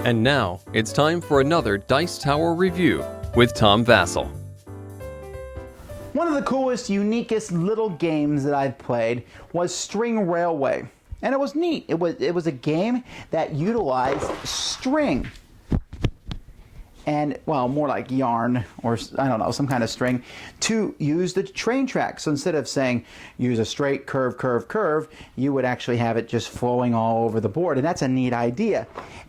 And now, it's time for another Dice Tower review with Tom Vasel. One of the coolest, uniquest little games that I've played was String Railway. And it was neat. It was a game that utilized string. And, well, more like yarn or, I don't know, some kind of string to use the train tracks. So instead of saying use a straight curve, curve, curve, you would actually have it just flowing all over the board. And that's a neat idea.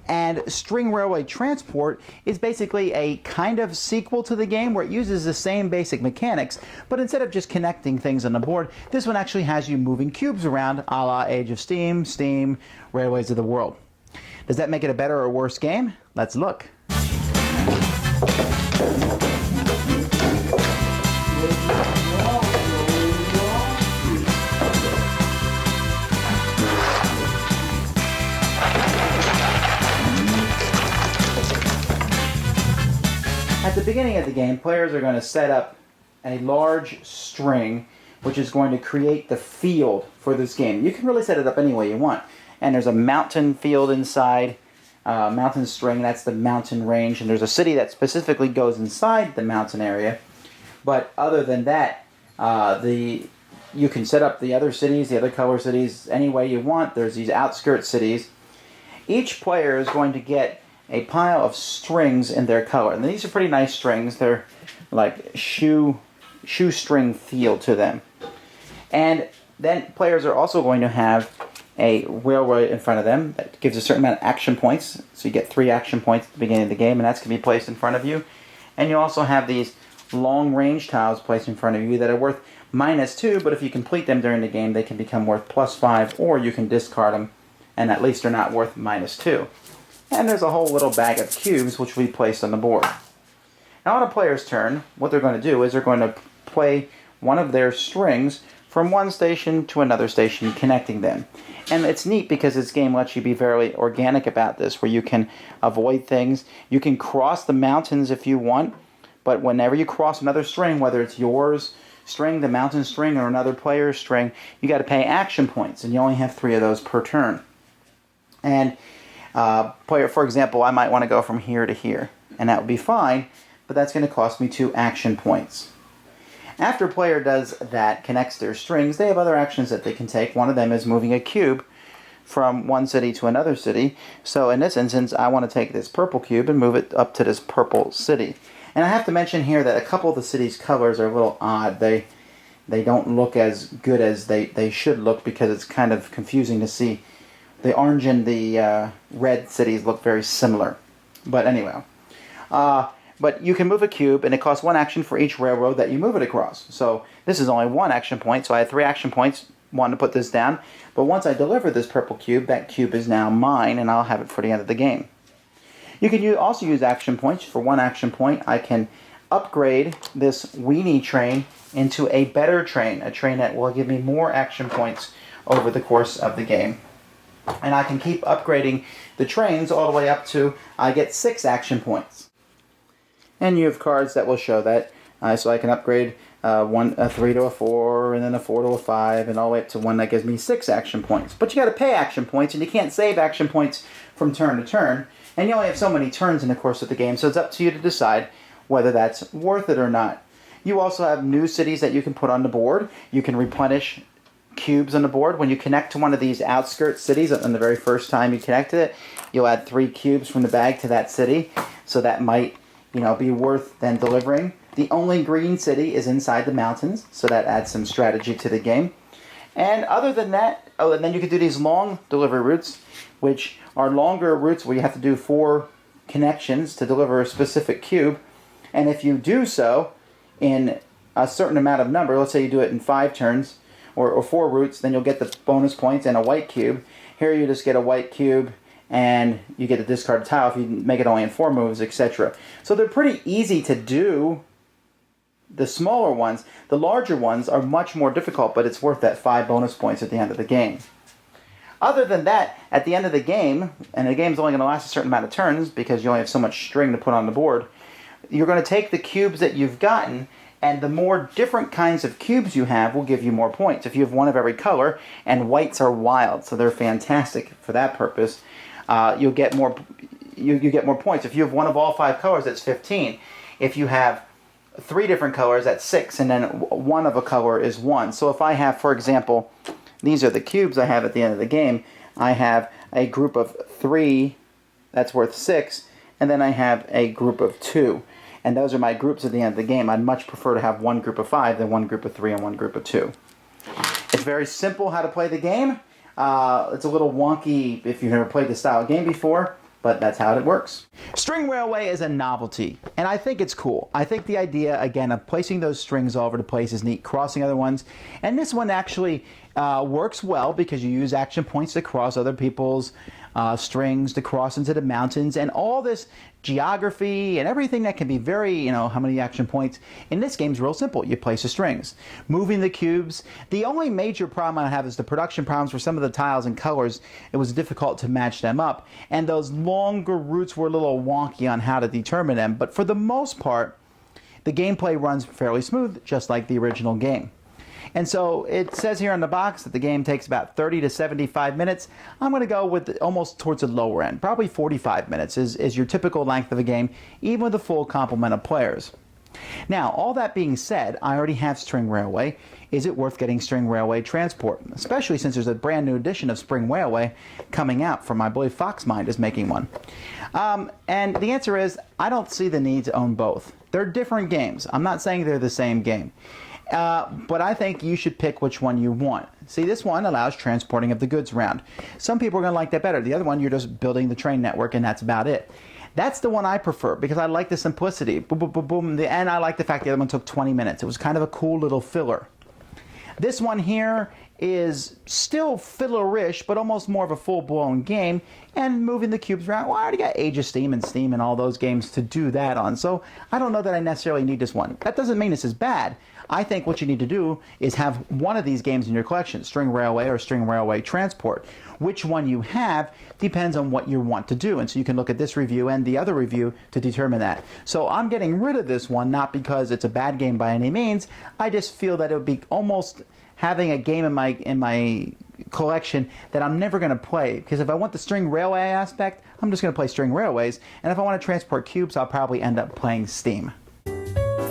And String Railway Transport is basically a kind of sequel to the game where it uses the same basic mechanics, but instead of just connecting things on the board, this one actually has you moving cubes around, a la Age of Steam, Railways of the World. Does that make it a better or worse game? Let's look. At the beginning of the game, players are going to set up a large string which is going to create the field for this game. You can really set it up any way you want. And there's a mountain field inside, mountain string, that's the mountain range, and there's a city that specifically goes inside the mountain area. But other than that, you can set up the other cities, the other color cities, any way you want. There's these outskirt cities. Each player is going to get a pile of strings in their color. And these are pretty nice strings. They're like shoestring feel to them. And then players are also going to have a railway in front of them that gives a certain amount of action points. So you get 3 action points at the beginning of the game, and that's going to be placed in front of you. And you also have these long range tiles placed in front of you that are worth -2, but if you complete them during the game, they can become worth +5, or you can discard them, and at least they're not worth -2. And there's a whole little bag of cubes which will be placed on the board. Now on a player's turn, what they're going to do is they're going to play one of their strings from one station to another station, connecting them. And it's neat because this game lets you be very organic about this, where you can avoid things. You can cross the mountains if you want, but whenever you cross another string, whether it's yours string, the mountain string, or another player's string, you got to pay action points, and you only have 3 of those per turn. And player, for example, I might want to go from here to here, and that would be fine, but that's going to cost me 2 action points. After a player does that, connects their strings, they have other actions that they can take. One of them is moving a cube from one city to another city. So in this instance, I want to take this purple cube and move it up to this purple city. And I have to mention here that a couple of the city's colors are a little odd. They don't look as good as they should look, because it's kind of confusing to see. The orange and the red cities look very similar. But anyway. But you can move a cube, and it costs 1 action for each railroad that you move it across. So this is only 1 action point, so I have 3 action points, 1 to put this down. But once I deliver this purple cube, that cube is now mine, and I'll have it for the end of the game. You can also use action points. For 1 action point, I can upgrade this weenie train into a better train, a train that will give me more action points over the course of the game. And I can keep upgrading the trains all the way up to I get 6 action points. And you have cards that will show that. So I can upgrade a 3 to a 4, and then a 4 to a 5, and all the way up to one that gives me 6 action points. But you got to pay action points, and you can't save action points from turn to turn. And you only have so many turns in the course of the game, so it's up to you to decide whether that's worth it or not. You also have new cities that you can put on the board. You can replenish cubes on the board. When you connect to one of these outskirts cities, on the very first time you connected it, you'll add 3 cubes from the bag to that city. So that might, be worth then delivering. The only green city is inside the mountains, so that adds some strategy to the game. And other than that, and then you can do these long delivery routes, which are longer routes where you have to do 4 connections to deliver a specific cube. And if you do so in a certain amount of number, let's say you do it in 5 turns, or 4 routes, then you'll get the bonus points and a white cube. Here you just get a white cube, and you get a discard tile if you make it only in 4 moves, etc. So they're pretty easy to do, the smaller ones. The larger ones are much more difficult, but it's worth that 5 bonus points at the end of the game. Other than that, at the end of the game, and the game's only going to last a certain amount of turns because you only have so much string to put on the board, you're going to take the cubes that you've gotten, and the more different kinds of cubes you have will give you more points. If you have one of every color, and whites are wild, so they're fantastic for that purpose, you'll get more. You get more points. If you have one of all 5 colors, that's 15. If you have 3 different colors, that's 6, and then one of a color is 1. So if I have, for example, these are the cubes I have at the end of the game. I have a group of 3, that's worth 6, and then I have a group of 2. And those are my groups at the end of the game. I'd much prefer to have one group of 5 than one group of 3 and one group of 2. It's very simple how to play the game. It's a little wonky if you've never played this style of game before, but that's how it works. String Railway is a novelty, and I think it's cool. I think the idea, again, of placing those strings all over the place is neat, crossing other ones. And this one actually works well because you use action points to cross other people's strings to cross into the mountains, and all this geography and everything that can be very, how many action points. In this game is real simple. You place the strings. Moving the cubes. The only major problem I have is the production problems for some of the tiles and colors. It was difficult to match them up, and those longer routes were a little wonky on how to determine them, but for the most part, the gameplay runs fairly smooth, just like the original game. And so it says here on the box that the game takes about 30 to 75 minutes. I'm going to go with almost towards the lower end. Probably 45 minutes is your typical length of a game, even with a full complement of players. Now, all that being said, I already have String Railway. Is it worth getting String Railway Transport? Especially since there's a brand new edition of String Railway coming out from, I believe, Foxmind is making one. And the answer is, I don't see the need to own both. They're different games. I'm not saying they're the same game. But I think you should pick which one you want. See, this one allows transporting of the goods around. Some people are going to like that better. The other one, you're just building the train network, and that's about it. That's the one I prefer because I like the simplicity. Boom, boom, boom, boom. And I like the fact the other one took 20 minutes. It was kind of a cool little filler. This one here is still fillerish, but almost more of a full-blown game. And moving the cubes around, well, I already got Age of Steam and all those games to do that on. So I don't know that I necessarily need this one. That doesn't mean this is bad. I think what you need to do is have one of these games in your collection, String Railway or String Railway Transport. Which one you have depends on what you want to do. And so you can look at this review and the other review to determine that. So I'm getting rid of this one, not because it's a bad game by any means. I just feel that it would be almost having a game in my collection that I'm never going to play. Because if I want the String Railway aspect, I'm just going to play String Railways. And if I want to transport cubes, I'll probably end up playing Steam.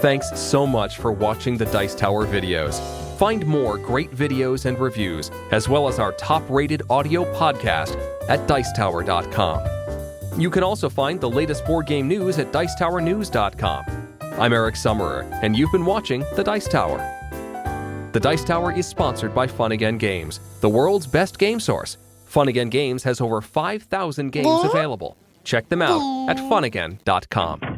Thanks so much for watching the Dice Tower videos. Find more great videos and reviews, as well as our top-rated audio podcast at Dicetower.com. You can also find the latest board game news at Dicetowernews.com. I'm Eric Summerer, and you've been watching The Dice Tower. The Dice Tower is sponsored by Fun Again Games, the world's best game source. Fun Again Games has over 5,000 games available. Check them out at funagain.com.